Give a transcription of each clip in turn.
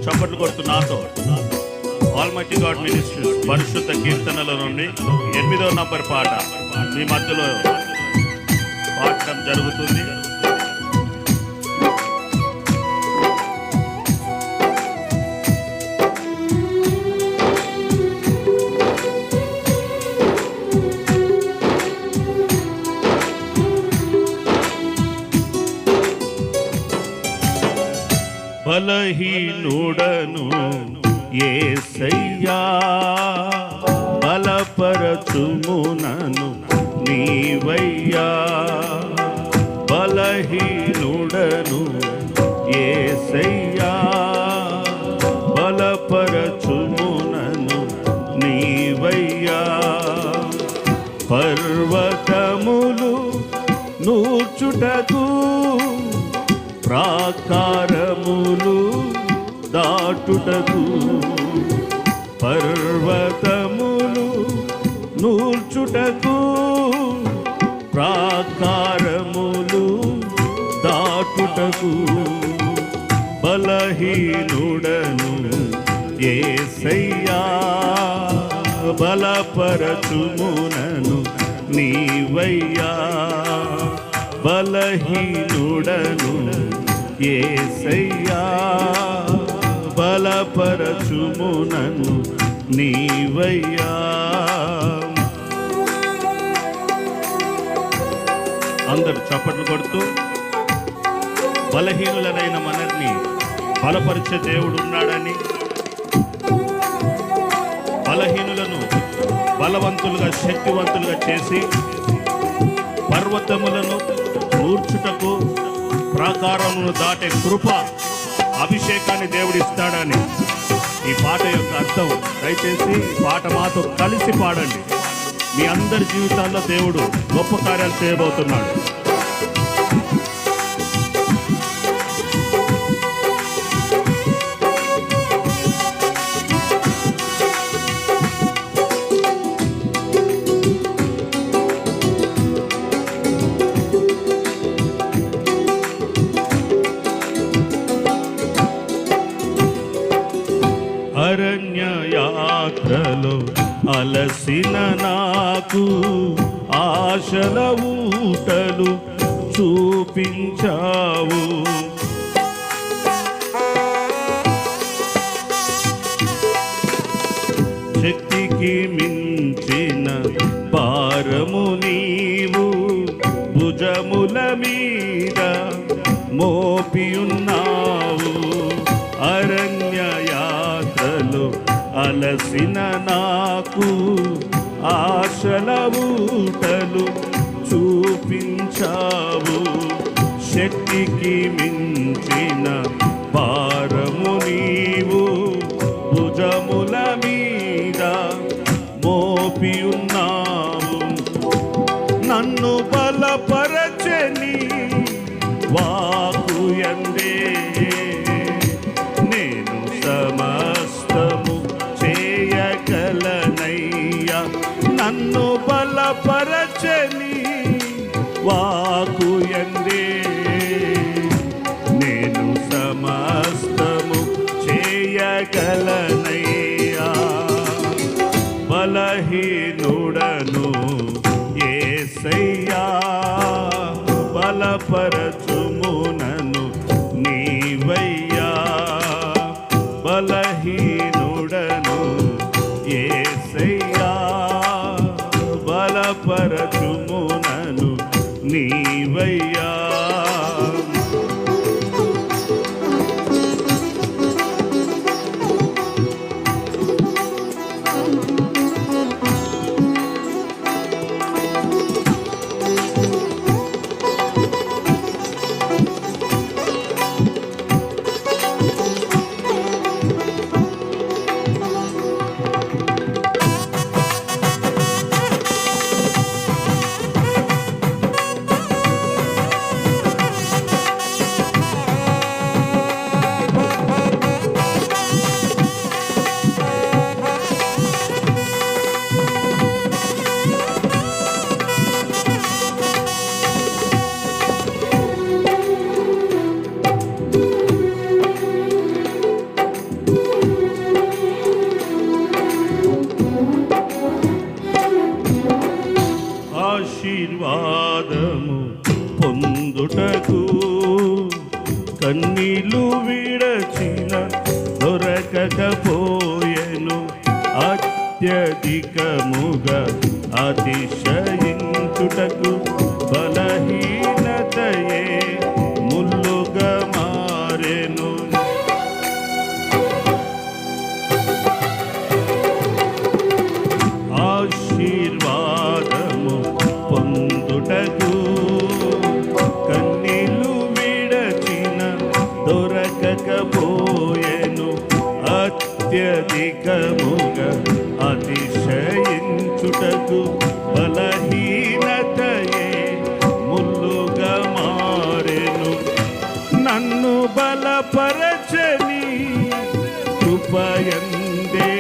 చప్పట్లు కొడుతూ నాతో ఆల్మైటీ గాడ్ మినిస్ట్రీస్ పరిశుద్ధ కీర్తనల నుండి 8వ నంబర్ పాట మీ మధ్యలో పాడటం జరుగుతుంది. బలహీనుడను యేసయ్యా బలపరచుము నన్ను నీవయ్యా. బలహీనుడను యేసయ్యా బలపరచుము నన్ను నీవయ్యా. పర్వతములు నూర్చుటకు ప్రాకారములు దాటుటకు, పర్వతములు నూర్చుటకు ప్రాకారములు దాటుటకు బలహీనుడను యేసయ్యా బలపరచుము నన్ను నీవయ్యా. బలహీనుడను యేసయ్యా బలపరచుము నన్ను నీవయ్యా. అందరూ చప్పట్లు కొడుతూ బలహీనులనైన మనల్ని బలపరిచే దేవుడు ఉన్నాడని, బలహీనులను బలవంతులుగా శక్తివంతులుగా చేసి పర్వతములను నూర్చుటకు ప్రాకారమును దాటే కృప అభిషేకాన్ని దేవుడిస్తాడని ఈ పాట యొక్క అర్థం. దయచేసి పాట మాతో కలిసి పాడండి. మీ అందరి జీవితాల్లో దేవుడు గొప్ప కార్యాలు చేయబోతున్నాడు. అరణ్య యాత్రలో అలసిన నాకు ఆశల ఊటలు చూపించావు. శక్తికి మించిన భారము నీవు భుజముల మీద మోపియున్నావు. అరణ్య యాత్రలో అలసిన నాకు ఆశల ఊటలు చూపించావు. శక్తికి మించిన భారము నీవు భుజముల మీద మోపియున్నావు. నన్ను బలపరచని వాకు యందే నేను సమస్తము చేయగలనయ్యా. నన్ను బలపరచని వాకు యందే నేను సమస్తము చేయగలనయ్యా. బలహీనుడను యేసయ్యా బలపరచుము నన్ను నీవయ్యా. బలహీనుడను యేసయ్యా బలపరచుము నన్ను నీవయ్యా. ఆశీర్వాదము పొందుటకు కన్నీళ్ళు విడచిన దొరకకపోయెను, అత్యధికముగా అతిశయించుటకు బలహీనతయే ముల్లుగా మారెను. ఆశీర్వాదము పొందుటకు కన్నీళ్ళు విడచిన దొరకకపోయెను, అత్యధికముగా అతిశయించుటకు బలహీనతయే ముల్లుగా మారెను. నన్ను బలపరచని కృపయందే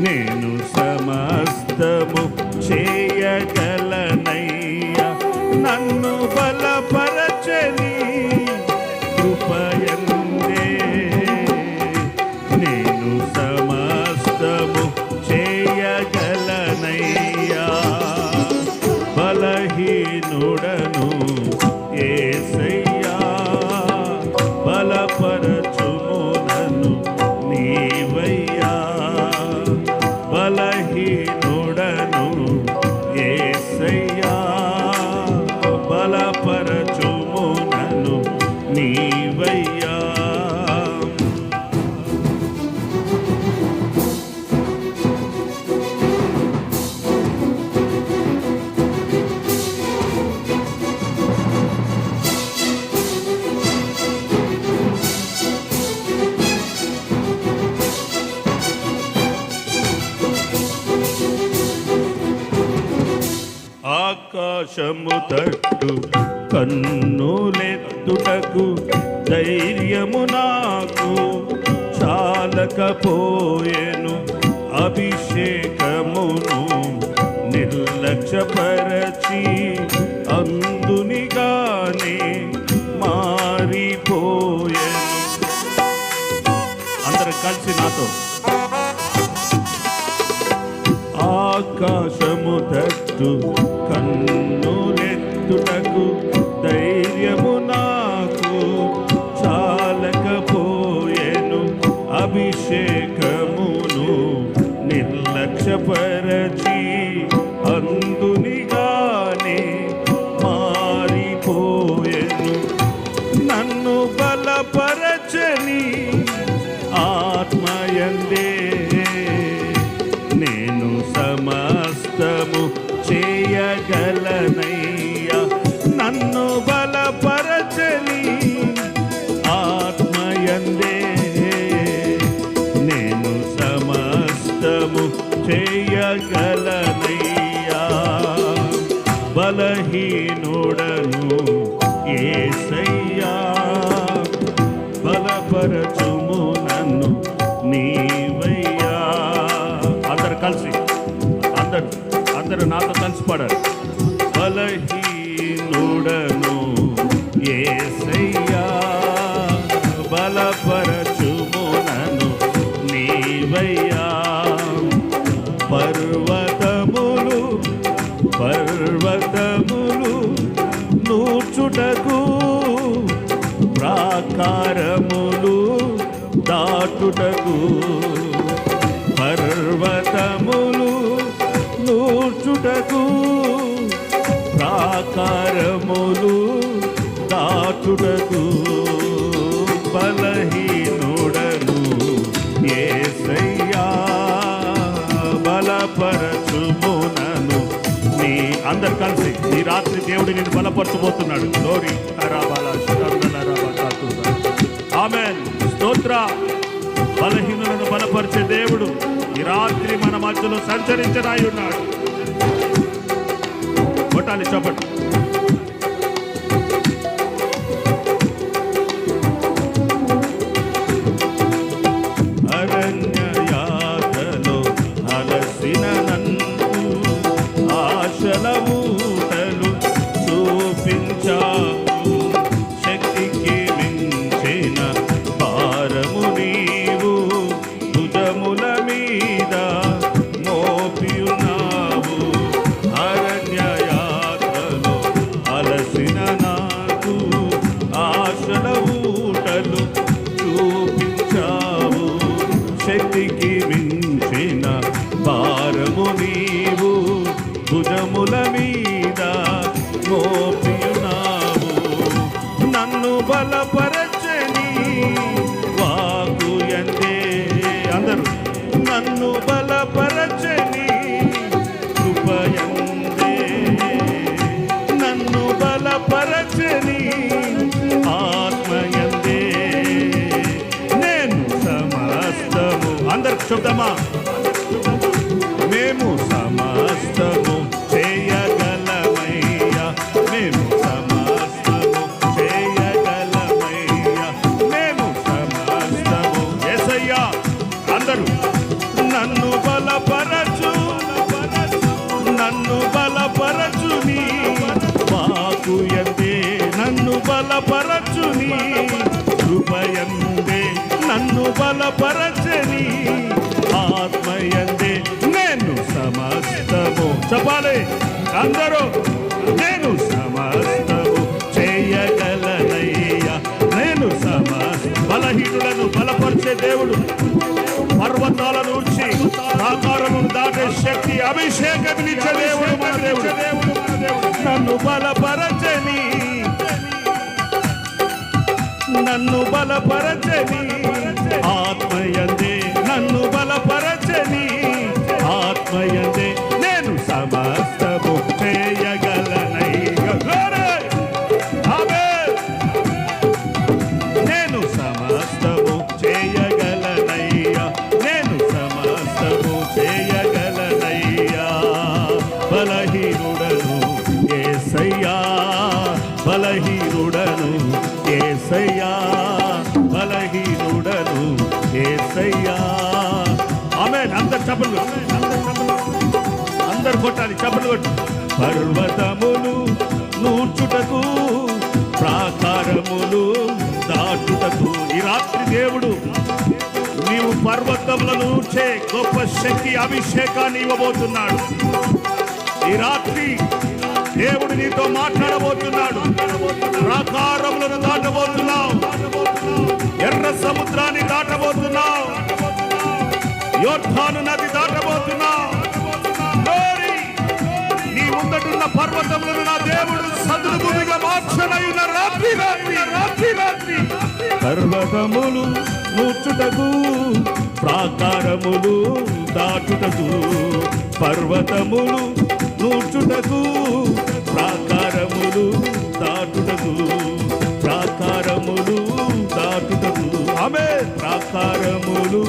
నేను సమస్తము చేయగలనయ్యా. నన్ను బలపరచని కృపయందే నేను సమస్తము చేయగలనయ్యా. బలహీనుడను యేసయ్యా, బలపరచుము నన్ను నీవయ్యా. బలహీనుడను యేసయ్యా, బలపరచుము నన్ను నీవయ్యా. ఆకాశము తట్టు కన్నులెత్తుటకు ధైర్యము నాకు చాలకపోయెను, అభిషేకమును నిర్లక్ష్యపరచి అందునిగానే మారిపోయెను. అందరూ కలిసి నాతో ఆకాశము తట్టు కన్నులెత్తుటకు ధైర్యము నాకు చాలకపోయెను, అభిషేకమును నిర్లక్ష్యపరచి అందునిగానే మారిపోయెను. నన్ను బలపరచని ఆత్మయందే నేను సమస్తము చేయగలనయ్యా. నన్ను బలపరచని ఆత్మయందే నేను సమస్తము చేయగలనయ్యా. బలహీనుడను యేసయ్యా, బలపరచుము నన్ను నీవయ్యా. అందరు కలిసి అందరూ నాతో కలిసి పాడారు. బలహీనుడను యేసయ్యా, బలపరచుము నన్ను నీవయ్యా. పర్వతములు నూర్చుటకు ప్రాకారములు దాటుటకు, పర్వతములు నూర్చుటకు ప్రాకారములు దాటుటకు బలహీనుడను యేసయ్యా, బలపరచుము నన్ను నీ. అందరు కలిసి ఈ రాత్రి దేవుడు నిన్ను బలపరచబోతున్నాడు. గ్లోరీ ఆమేన్. స్తోత్ర. బలహీనులను బలపరిచే దేవుడు ఈ రాత్రి మన మధ్యలో సంచరించనాయి ఉన్నాడు. కొట్టాలి చప్పట్లు. అరణ్య యాత్రలో అలసిన నన్ను ఆశల ఊటలు చూపించావు. శక్తికి మించిన భారము నీవు భుజముల మీద మోపియున్నావు. పర్వతముల మీద మోపియున్నావు. నన్ను బలపరచని వాకు యందే, అందరూ నన్ను బలపరచని కృపయందే, నన్ను బలపరచని ఆత్మయందే నేను సమస్తము. అందరు శబ్దమా, మేము సమస్తము చేయగలమయ్యా, మేము సమస్తము చేయగలమయ్యా, మేము సమస్తము. యేసయ్యా అందరూ నన్ను బలపరచు, నన్ను బలపరచుని వాకు యందే, నన్ను బలపరచుని కృపయందే, నన్ను బలపరచని ఆత్మయందే నేను సమస్తము. చెప్పాలి అందరూ, నేను సమస్తము చేయగలనయ్యా, నేను బలహీనులను బలపరిచే దేవుడు, పర్వతాలను ఉంచి ఆకారమును దాటే శక్తి అభిషేకమిచ్చే దేవుడు మన దేవుడు. నన్ను బలపరచని, నన్ను బలపరచని ఆత్మయందే, నన్ను బలపరచని ఆత్మయందే నేను సమస్తము చేయగలనయ్యా. నేను సమస్తము చేయగలనయ్యా, నేను సమస్తము చేయగలనయ్యా. బలహీనుడను యేసయ్యా, బలహీనుడను యేసయ్యా, బలహీనుడను యేసయ్యా. ఆమేన్. అందరు చప్పట్లు, అందరు కొట్టాలి, చప్పట్లు కొట్టు. పర్వతములు నూర్చుటకు, ప్రాకారములు దాటుటకు. ఈ రాత్రి దేవుడు నీవు పర్వతములను నూర్చే గొప్ప శక్తి అభిషేకాన్ని ఇవ్వబోతున్నాడు. ఈ రాత్రి దేవుడు నీతో మాట్లాడబోతున్నాడు. ప్రాకారములను దాటబోతున్నావు, ఎర్ర సముద్రాన్ని దాటబోతున్నావు, యోర్దాను నది దాటబోతున్నావు. నీ ముందటున్న పర్వతములను నా దేవుడు సదును భూమిగా మార్చనయున్న రాత్రి రాత్రి రాత్రి రాత్రి. పర్వతములు నూర్చుటకు, ప్రాకారములు దాటుటకు, పర్వతములు నూర్చుటకు, ప్రాకారములు దాటుటకు, ప్రాకారములు దాటుటకు. ఆమేన్. ప్రాకారములు